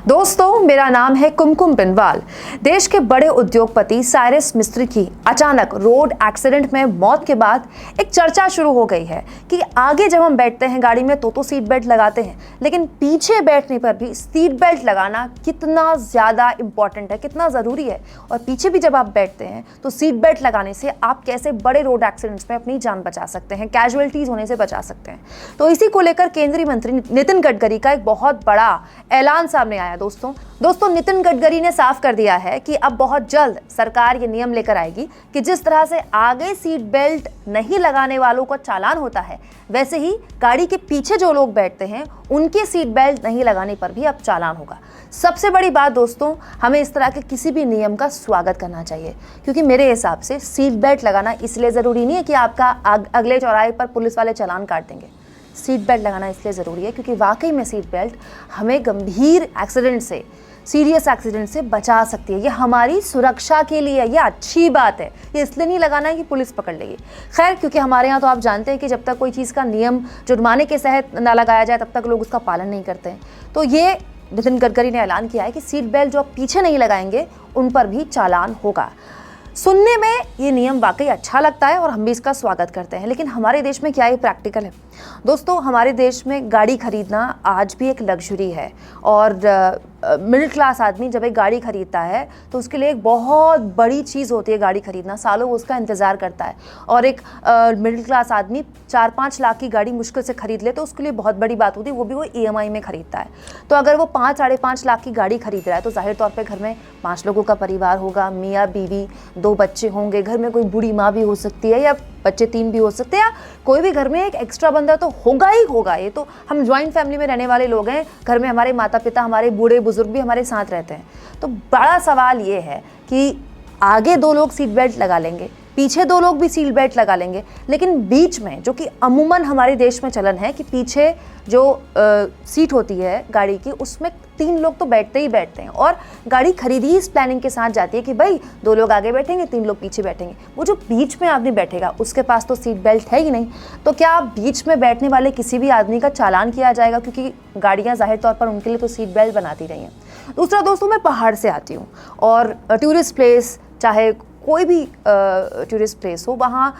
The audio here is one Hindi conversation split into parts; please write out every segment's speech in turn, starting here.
दोस्तों, मेरा नाम है कुमकुम बिनवाल। देश के बड़े उद्योगपति साइरस मिस्त्री की अचानक रोड एक्सीडेंट में मौत के बाद एक चर्चा शुरू हो गई है कि आगे जब हम बैठते हैं गाड़ी में तो सीट बेल्ट लगाते हैं, लेकिन पीछे बैठने पर भी सीट बेल्ट लगाना कितना ज़्यादा इंपॉर्टेंट है, कितना ज़रूरी है। और पीछे भी जब आप बैठते हैं तो सीट बेल्ट लगाने से आप कैसे बड़े रोड एक्सीडेंट्स में अपनी जान बचा सकते हैं, कैजुअलिटीज़ होने से बचा सकते हैं। तो इसी को लेकर केंद्रीय मंत्री नितिन गडकरी का एक बहुत बड़ा ऐलान सामने आया। दोस्तों, नितिन गडकरी ने साफ कर दिया है कि अब बहुत जल्द सरकार ये नियम लेकर आएगी कि जिस तरह से आगे सीट बेल्ट नहीं लगाने वालों को चालान होता है, वैसे ही गाड़ी के पीछे जो लोग बैठते हैं उनके सीट बेल्ट नहीं लगाने पर भी अब चालान होगा। सबसे बड़ी बात दोस्तों, हमें इस तरह के किसी भी नियम का स्वागत करना चाहिए, क्योंकि मेरे हिसाब से सीट बेल्ट लगाना इसलिए ज़रूरी नहीं है कि आपका अगले चौराहे पर पुलिस वाले चालान काट देंगे। सीट बेल्ट लगाना इसलिए ज़रूरी है क्योंकि वाकई में सीट बेल्ट हमें गंभीर एक्सीडेंट से, सीरियस एक्सीडेंट से बचा सकती है। ये हमारी सुरक्षा के लिए है, ये अच्छी बात है। ये इसलिए नहीं लगाना है कि पुलिस पकड़ लेगी। खैर, क्योंकि हमारे यहाँ तो आप जानते हैं कि जब तक कोई चीज़ का नियम जुर्माने के तहत ना लगाया जाए तब तक लोग उसका पालन नहीं करते हैं। तो ये नितिन गडकरी ने ऐलान किया है कि सीट बेल्ट जो आप पीछे नहीं लगाएंगे उन पर भी चालान होगा। सुनने में ये नियम वाकई अच्छा लगता है और हम भी इसका स्वागत करते हैं, लेकिन हमारे देश में क्या ये प्रैक्टिकल है? दोस्तों, हमारे देश में गाड़ी खरीदना आज भी एक लग्जरी है और मिडिल क्लास आदमी जब एक गाड़ी खरीदता है तो उसके लिए एक बहुत बड़ी चीज़ होती है गाड़ी खरीदना। सालों वो उसका इंतज़ार करता है और एक मिडिल क्लास आदमी 4-5 लाख की गाड़ी मुश्किल से खरीद ले तो उसके लिए बहुत बड़ी बात होती है, वो भी वो EMI में खरीदता है। तो अगर वो 5-5.5 लाख की गाड़ी खरीद रहा है तो जाहिर तौर पर घर में 5 लोगों का परिवार होगा, मियाँ बीवी, 2 बच्चे होंगे, घर में कोई बूढ़ी माँ भी हो सकती है या बच्चे 3 भी हो सकते हैं, या कोई भी घर में एक एक्स्ट्रा बंदा तो होगा ही होगा। ये तो हम ज्वाइंट फैमिली में रहने वाले लोग हैं, घर में हमारे माता पिता, हमारे बूढ़े बुजुर्ग भी हमारे साथ रहते हैं। तो बड़ा सवाल ये है कि आगे 2 लोग सीट बेल्ट लगा लेंगे, पीछे 2 लोग भी सीट बेल्ट लगा लेंगे, लेकिन बीच में, जो कि अमूमन हमारे देश में चलन है कि पीछे जो सीट होती है गाड़ी की उसमें 3 लोग तो बैठते ही बैठते हैं और गाड़ी खरीदी इस प्लानिंग के साथ जाती है कि भाई 2 लोग आगे बैठेंगे, 3 लोग पीछे बैठेंगे। वो जो बीच में आदमी बैठेगा उसके पास तो सीट बेल्ट है ही नहीं, तो क्या बीच में बैठने वाले किसी भी आदमी का चालान किया जाएगा? क्योंकि गाड़ियाँ जाहिर तौर पर उनके लिए तो सीट बेल्ट बनाती रही हैं। दूसरा दोस्तों, मैं पहाड़ से आती हूँ और टूरिस्ट प्लेस, चाहे कोई भी टूरिस्ट प्लेस हो, वहाँ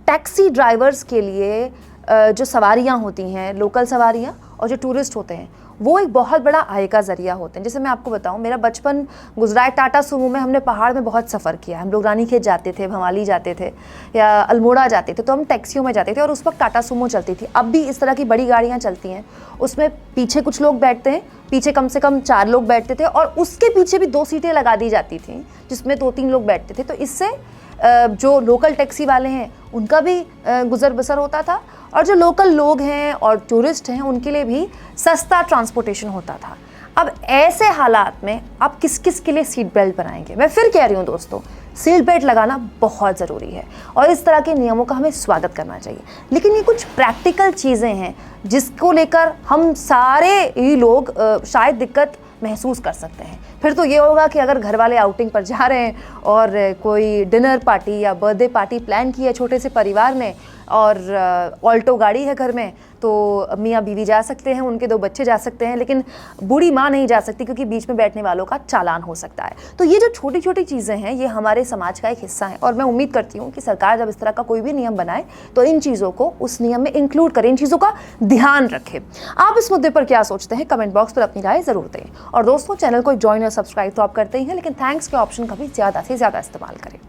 टैक्सी ड्राइवर्स के लिए जो सवारियाँ होती हैं, लोकल सवारियाँ और जो टूरिस्ट होते हैं, वो एक बहुत बड़ा आय का ज़रिया होते हैं। जैसे मैं आपको बताऊं, मेरा बचपन गुजरा है टाटा सुमो में। हमने पहाड़ में बहुत सफ़र किया। हम लोग रानीखेत जाते थे, भवाली जाते थे या अल्मोड़ा जाते थे, तो हम टैक्सियों में जाते थे और उस वक्त टाटा सुमो चलती थी। अब भी इस तरह की बड़ी गाड़ियाँ चलती हैं, उसमें पीछे कुछ लोग बैठते हैं, पीछे कम से कम 4 लोग बैठते थे और उसके पीछे भी 2 सीटें लगा दी जाती थी जिसमें 2-3 लोग बैठते थे। तो इससे जो लोकल टैक्सी वाले हैं उनका भी गुजर बसर होता था और जो लोकल लोग हैं और टूरिस्ट हैं उनके लिए भी सस्ता ट्रांसपोर्टेशन होता था। अब ऐसे हालात में आप किस किस के लिए सीट बेल्ट बनाएंगे? मैं फिर कह रही हूँ दोस्तों, सीट बेल्ट लगाना बहुत ज़रूरी है और इस तरह के नियमों का हमें स्वागत करना चाहिए। लेकिन ये कुछ प्रैक्टिकल चीज़ें हैं जिसको लेकर हम सारे ही लोग शायद दिक्कत महसूस कर सकते हैं। फिर तो ये होगा कि अगर घर वाले आउटिंग पर जा रहे हैं और कोई डिनर पार्टी या बर्थडे पार्टी प्लान की है छोटे से परिवार ने और ऑल्टो गाड़ी है घर में, तो मियाँ बीवी जा सकते हैं, उनके 2 बच्चे जा सकते हैं, लेकिन बूढ़ी माँ नहीं जा सकती क्योंकि बीच में बैठने वालों का चालान हो सकता है। तो ये जो छोटी छोटी चीज़ें हैं ये हमारे समाज का एक हिस्सा है और मैं उम्मीद करती हूँ कि सरकार जब इस तरह का कोई भी नियम बनाए तो इन चीज़ों को उस नियम में इंक्लूड करें, इन चीज़ों का ध्यान रखें। आप इस मुद्दे पर क्या सोचते हैं? कमेंट बॉक्स पर अपनी राय ज़रूर दें। और दोस्तों, चैनल को ज्वाइन और सब्सक्राइब तो आप करते ही हैं, लेकिन थैंक्स के ऑप्शन का भी ज़्यादा से ज़्यादा इस्तेमाल करें।